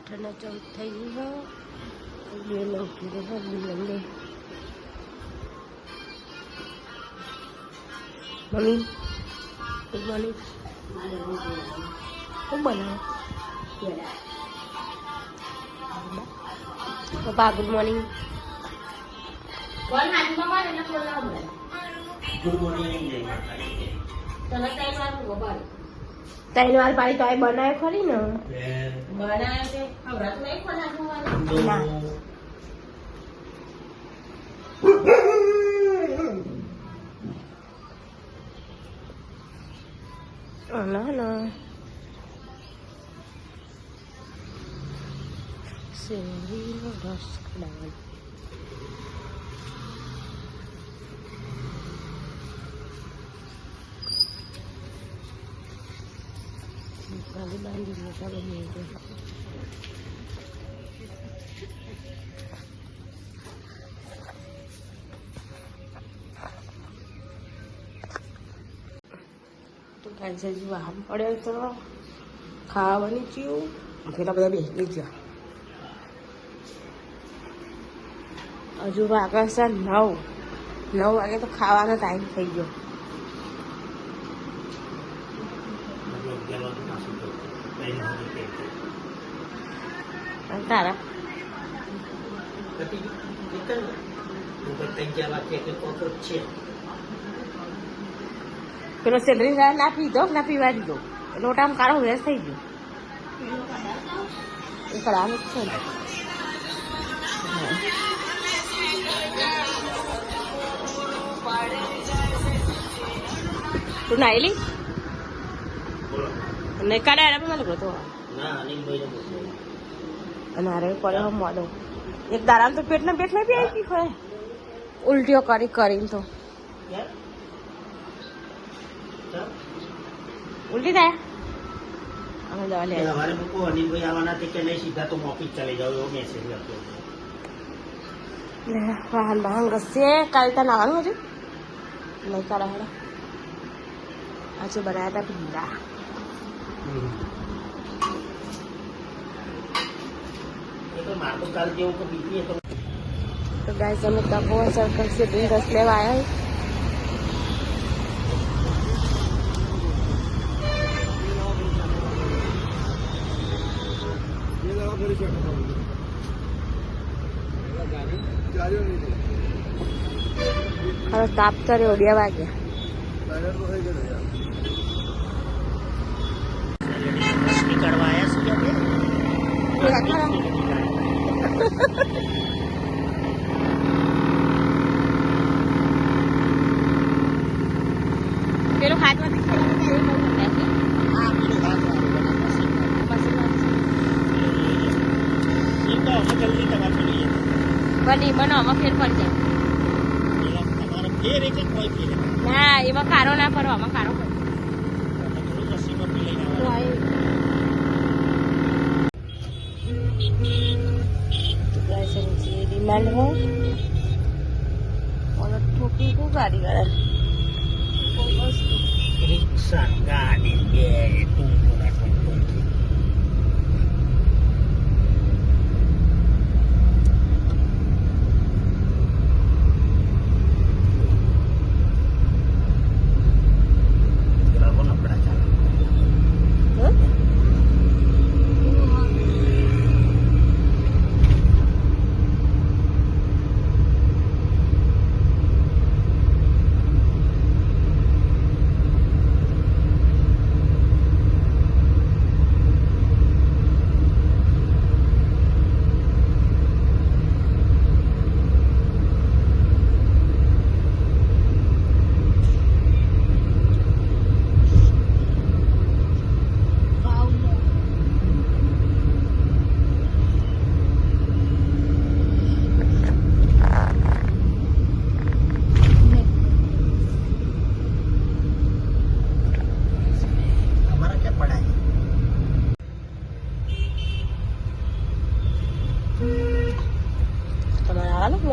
8 ને 14 થઈ ગઈ છે બે લખી દે મમ્મી ગુડ મોર્નિંગ શું બનાવો પપ્પા ગુડ મોર્નિંગ ત્રણ વાર પાડી તો આ બનાવે ખરી ને ના ના શેરડીનો રસ કઢાવવાનો બાંધી મોટા બની ગયા તો કાંઈ હજુ આમ પડે તો ખાવાની ચીવું પેલા બધા બેસી ગયા હજુ વાગે છે 9 વાગે તો ખાવાનો ટાઈમ થઈ ગયો તારા પેલો સેલરી ના પીધો ના પીવા દીધો લોટામાં કાળો વેસ થઈ ગયો એ કરાવવાનું છે ને તું નાયલી નહીં કાઢે મને તો અને અરે પડ્યો મોડો એક દારામ તો પેટ નહીં પી આવી હોય ઉલટીઓ કરીને તો ઉલટી થાય અમે દવા લે હવારે મૂકો અનિલભાઈ આવવાના કે નહીં સીધા તો ઓફિસ ચાલી જાવ એવો મેસેજ લખ્યો વાહન ઘસે કાલે ત્યાં નાવાનું હજુ નહીં કાઢા હેડા આજે બનાવ્યા હતા ભીંડા तो गाइस हम तपोवन सर्कल से दिन 10 लेवा आया है હવે તાપ કર્યો 2 વાગ્યા નીકળવા આવ્યા છે પેલો હાથમાં બની મને આમાં ફેર પડી જાય ના એમાં કારો ના પડો આમાં કારો ડિમાન્ડ હો और ठोकी को गाड़ी वाला રિક્ષા ગાડી બે ટૂંકુના ટૂંકું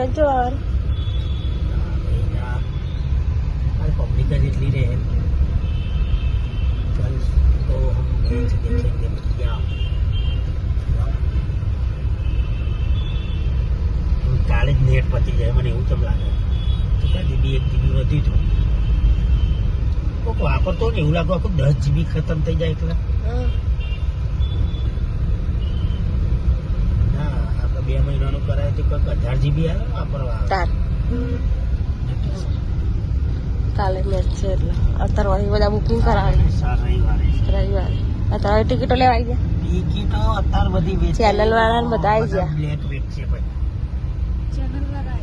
John. पब्लिक का जितनी रहे कल तो हम गए थे देखेंगे क्या નેટ પતી જાય મને એવું ચમ લાગે કેટલા જીબી 1 જીબી વધ્યું હતું કોક વાપરતો ને એવું લાગે આખું 10 જીબી ખતમ થઈ જાય એકલા ના આપણે 2 મહિનાનું કરાય તો કંઈક 18 જીબી આવે વાપરવા તાર કાલે મેચ છે એટલે અત્યારે બધા બુકિંગ કરાવે રવિવારે અત્યારે ટિકિટો લેવા આવી ગયા ટિકિટો અત્યારે બધી વેચાઈ ચેનલ વાળા બધા આવી ગયા બ્લેક વેચ છે ભાઈ ચેનલ વાળા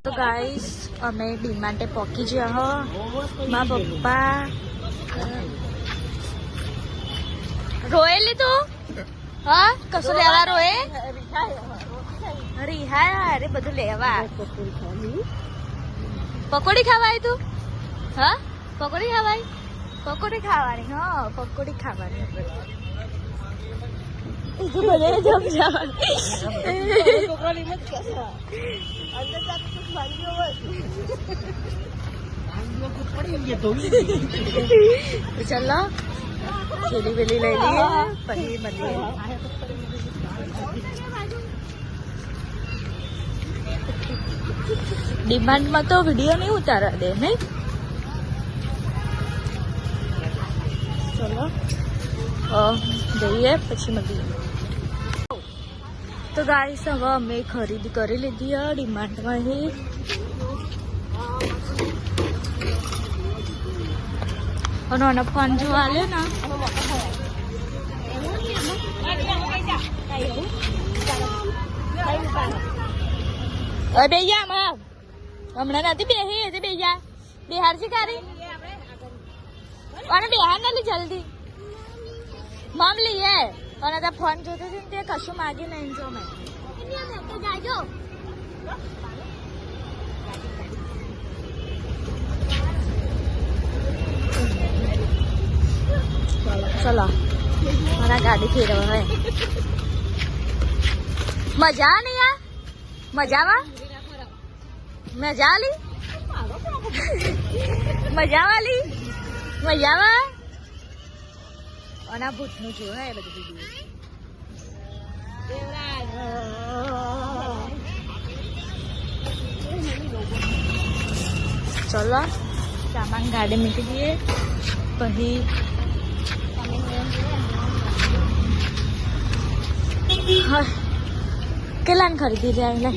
તો ગાઈસ અમે ડીમાર્ટે પહોંચી ગયા હો મારા પપ્પા રોયેલી તું હા કશું લેવા રોએ રિહાય અરે બધું લેવા પકોડી ખાવાય તું હા પકોડી ખાવાય પકોડી ખાવાની હા પકોડી ખાવાની ચલો ખેલી વેલી લઈ લઈએ પછી મળીએ ડિમાન્ડમાં તો વિડીયો નહીં ઉતારવા દે નહીં ચલો જઈએ પછી મળીએ તો ગાઈસ હવે અમે ખરીદી કરી લીધી ડિમાન્ડમાં અને ફોન જોવા લે ને બેજા હમણાં નથી બેસી હજી બેજા બિહાર છે કારી અને બિહાર ના લી જલ્દી મમ લઈએ અને ત્યાં ફોન જોતો હતી ને તે કશું માગી નહીં જો મેં ચલો મારા ગાડી ફેરવા હવે મજા નહીં યાર મજામાં મજા આલી મજા વાલી મજામાં અને આ ભૂતનું જોયું હે બધું બીજું ચલો સામાન ગાડી મૂકી દઈએ પછી કેટલાને ખરીદી રહ્યા એટલે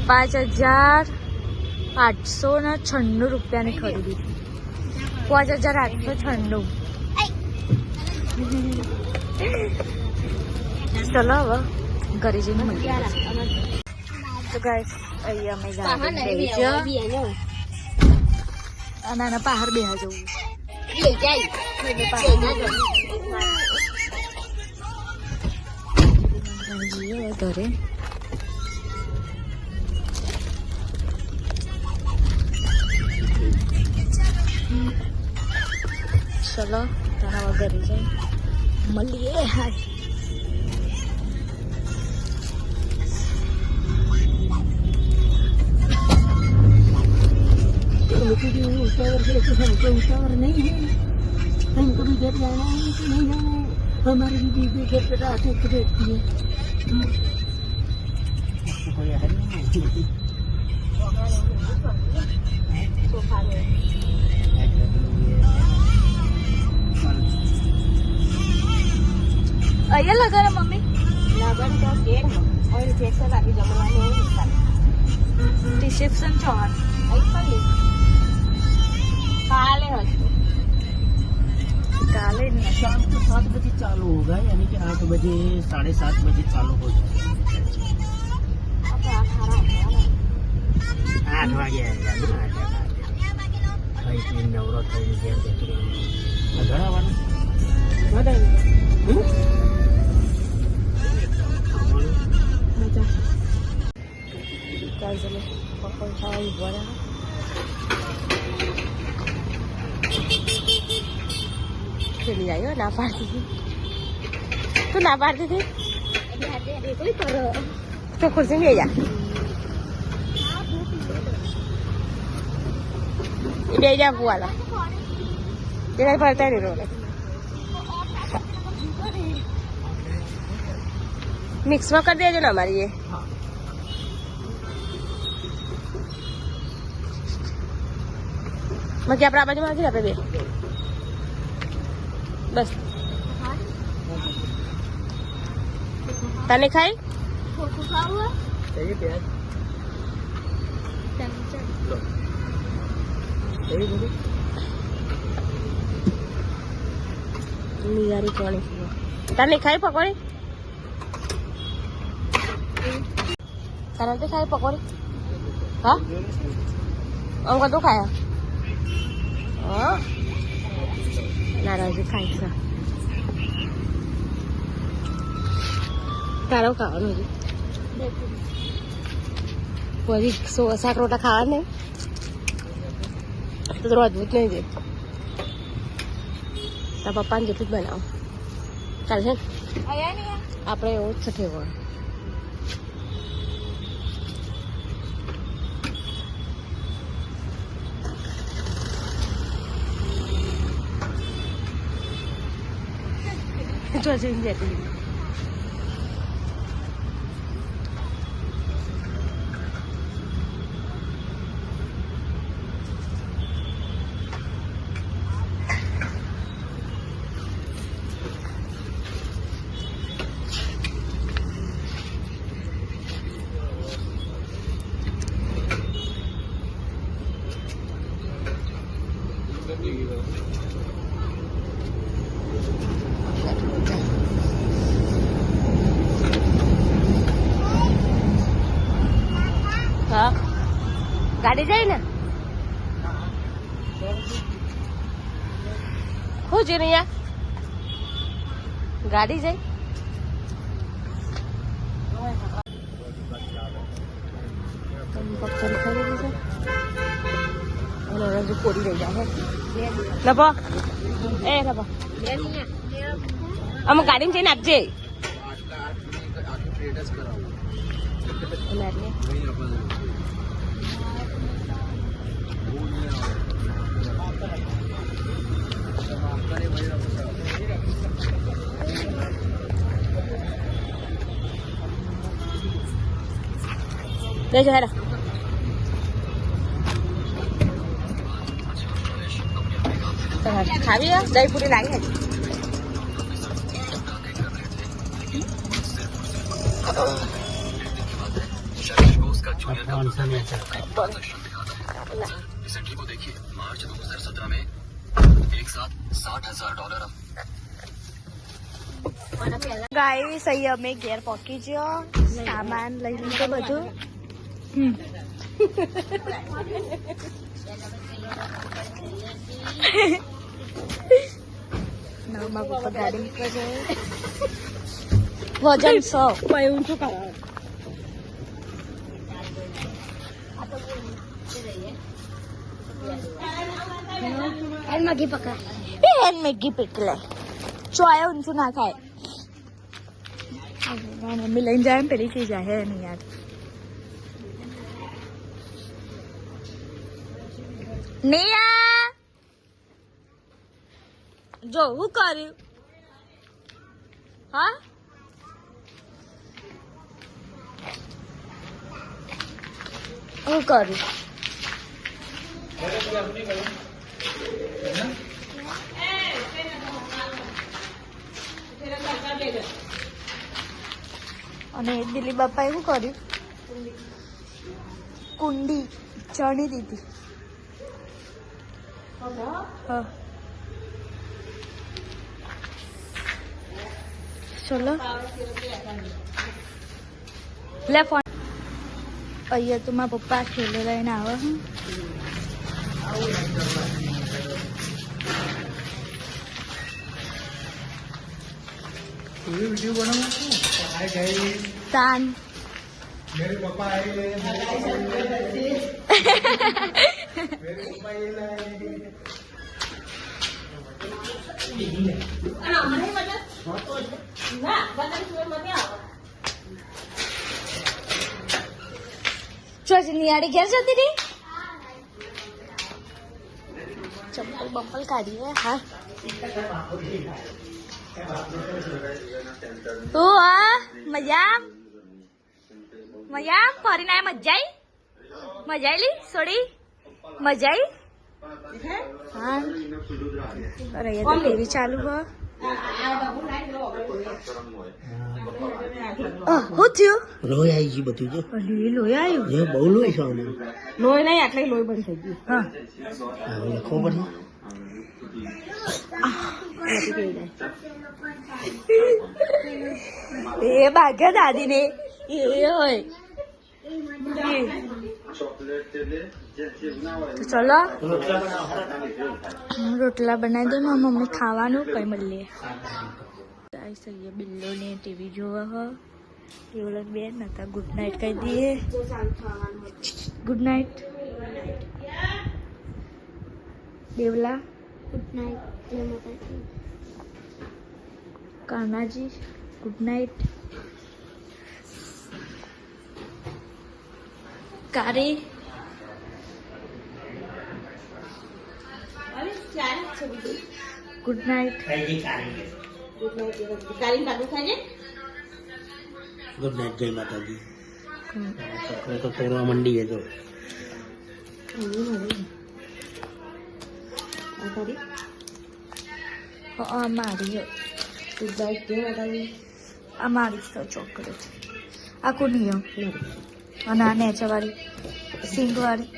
5,896 રૂપિયાની ખરીદી 5,896 ચલો હવે ઘરે જઈને મળીએ તો ગાઈસ અહીંયા અમે ગાડી અને પહાડ બેહા જવું ઘરે ચલો તારા ઘરે જઈ મળીએ હાય उतावर नहीं है हमको भी घर जाना है कि नहीं जाना है हमारी भी बीबी घर पे रात को रहती है अय्या लगा ना मम्मी लगन तो गेट है और रिसेप्शन आगे जमवाने रिसेप्शन चौहान काले काले शाम को 7 बजे चालू होगा यानी कि 8 बजे 7:30 बजे चालू हो जाएगा 8 वागे भाई नवरो થઈ ગયા ઘડાવાનું મજા કાજલે પકોડ ખાઈ બોલા चली आई हो ना पार्टी थी तो ना पार्टी थी कोई करो તો ખુરશી બે જા એ બે જા ફુવાલા જરા ફરતા નહીં રોલે મિક્સમાં કરી દેજો ને અમારી એ બાકી આપણે આ બાજુ માં આપણે બે બસ તને ખાઈ નિગારી કોણી તને ખાઈ પકોડી તને ખાઈ પકોડી હા અંકો તું ખાયા હા નારાજી ખાઈ છે તારો ખાવાનું પછી શાક રોટા ખાવા ને તો થોડું અદભુત નહીં દે તારા પપ્પાને જેટલું જ બનાવો ચાલશે ને આપણે એવું જ છે ઠેકો જો જઈને જતી હા ગાડી જાય ને શું છે અહીંયા ગાડી જાય પક્ષી ખરીદી છે અને હજુ કોરી રહી જાય નભો એ નભો અમુક ગાડીમાં જઈને આપજે લેજો હેરા ખાવી દહીં પૂરી લાગી ગાઈસ અહીં અમે ઘેર પહોંચી ગયો સામાન લઈ લીધો બધું મારા પપ્પા ગાડી મૂકવા જાય વજન 100 એવું શું કરાવે મેગી પકડે ચોયા ઊંચું ના ખાય મમ્મી લઈને જાય પેલી ચીજ હે નહીં યાર નિયા જો હું કર્યું હા હું કર્યું અને દિલીપ બાપાએ શું કર્યું કુંડી ચણી દીધી હા ચલો લે ફોન અહીંયા તો મારા પપ્પા ઠેલો લઈને આવે वीडियो बनाऊं आए गए तान मेरे पापा आए मेरे पापा ये ચોજ નિયાળી ઘેર જતી રહી ચંપલ બંપલ કાઢીએ હા તું હા મજા મજા ફરીને આયા મજા આઈ સોડી મજા આઈ હા અરે ये तो टीवी चालू है હું થયું લોહી આવી ગયું બધું જો લોહી આવ્યું જે બહુ લોહી છે આને. લોહી નહીં આટલે લોહી બંધ થઈ ગયું હા હવે લખવો પડશે એ ભાગ્યા દાદી ને એ હોય તો ચલો રોટલા બનાવી દો મારી મમ્મી ખાવાનું કઈ મળીએ બિલ્લો ને ટીવી જોવા હો કેવલ બેન હતા ગુડ નાઇટ કહી દઈએ ગુડ નાઇટ દેવલા ગુડ નાઇટ કાનાજી ગુડ નાઇટ કારી ગુડ નાઇટ ગુડ નાઇટ જય માતાજી છોકરો તો તોડવા મંડી છે તો અમારી ગુડ નાઇટ જય માતાજી અમારી તો ચોકલેટ આ કોની અને આ નેચાવાળી સિંગવાળી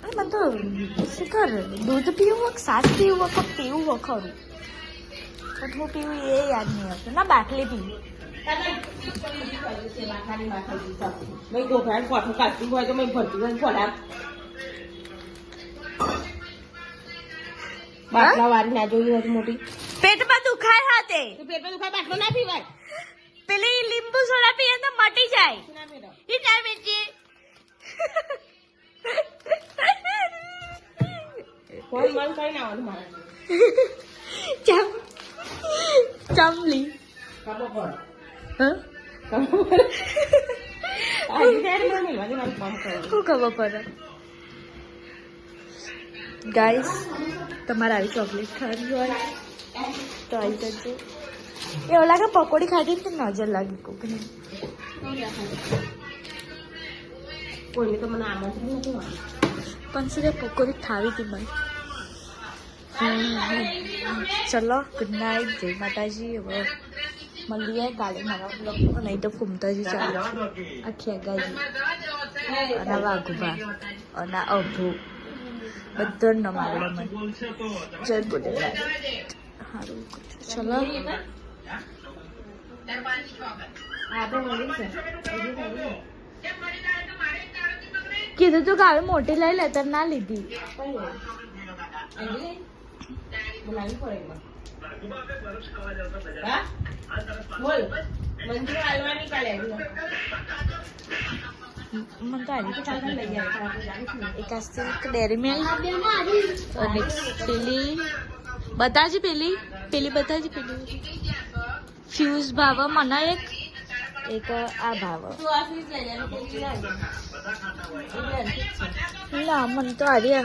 અને મને તો શું કર દૂધ પીવું કે સાસ પીવું કે પીવું ખરું કઠું પીવું એ યાદ નહીં આવતું ના બાટલી પીવું બાટલા વાળી ના જોઈ હોય મોટી પેટમાં દુખાય હાથે પેટમાં દુખાય બાટલો ના પીવાય પેલી લીંબુ સોડા પીએ તો મટી જાય ઈ ના બેટી ફોન બંધ કરીને આવવાનું મારે ચમલી ખબર પડે હા આજે ત્યારે મને મિલવા મારું કામ કરો શું ખબર પડે ગાઈસ તમારે આવી ચોકલેટ ખાવી હોય તો આવી જજો એવું લાગે પકોડી ખાધી તો નજર લાગી કોકની કોઈને તો મને આમંત્રણ નથી મળ્યું પણ શું પકોડી ખાવી હતી મને ચલો ગુડ નાઇટ જય માતાજી હવે મળીએ કાલે નવા બ્લોગ નહીં તો ફૂમતાજી ચાલે આખી અગાજી અને વાઘુબા અને અભુ બધો ન માગડે મને જય ગુડનાઇટ સારું ચલો કીધું તું કે હવે મોટી લઈ લે તાર ના લીધી બોલાવી પડે હા બોલ મંજુ હાલવાની કાલે મને તો આજે ચાલતા લઈ જાય એક આસ્તે ડેરી મિલ્ક અને પેલી બતાજી પેલી બતાજી પેલી ફ્યુઝ ભાવ મને એક આ ભાવ ના મને તો આજે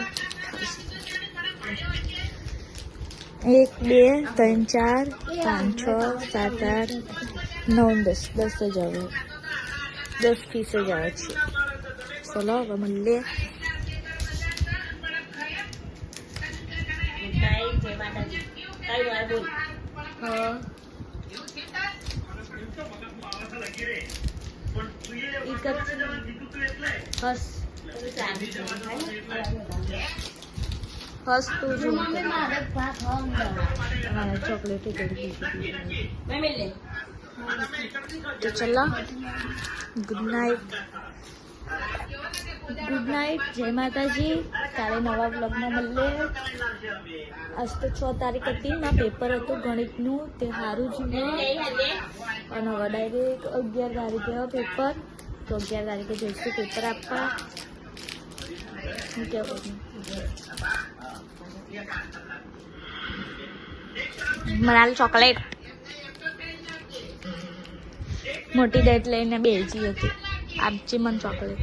1 2 3 4 5 6 7 8 9 10 10 જ આવે 10 પીસ જ આવે છે ચલો હવે મળીએ હસ તું જો ચોકલેટ તો ચલો ગુડ નાઇટ જય માતાજી કાલે નવા બ્લોગમાં મળીએ આજ તો 6 તારીખ હતી ના પેપર હતું ગણિતનું તે સારું જ અને હવે ડાયરેક્ટ 11 તારીખે પેપર તો 11 તારીખે જઈશું પેપર આપવા મનાલ ચોકલેટ મોટી ડેટ લઈને બેસી હતી આપજે મને ચોકલેટ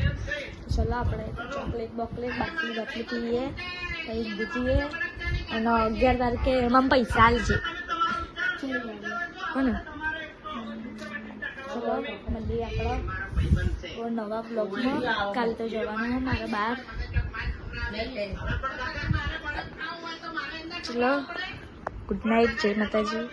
ચલો આપણે ચોકલેટ બોકલેટ બાટલી બાટલી પીએ કંઈ ગુજીએ અને 11 તારીખે એમાં પૈસા આલજે હો ને ચલો મળીએ આપણે નવા બ્લોગમાં કાલે તો જવાનું હોય મારા બહાર ચલો ગુડ નાઇટ જય માતાજી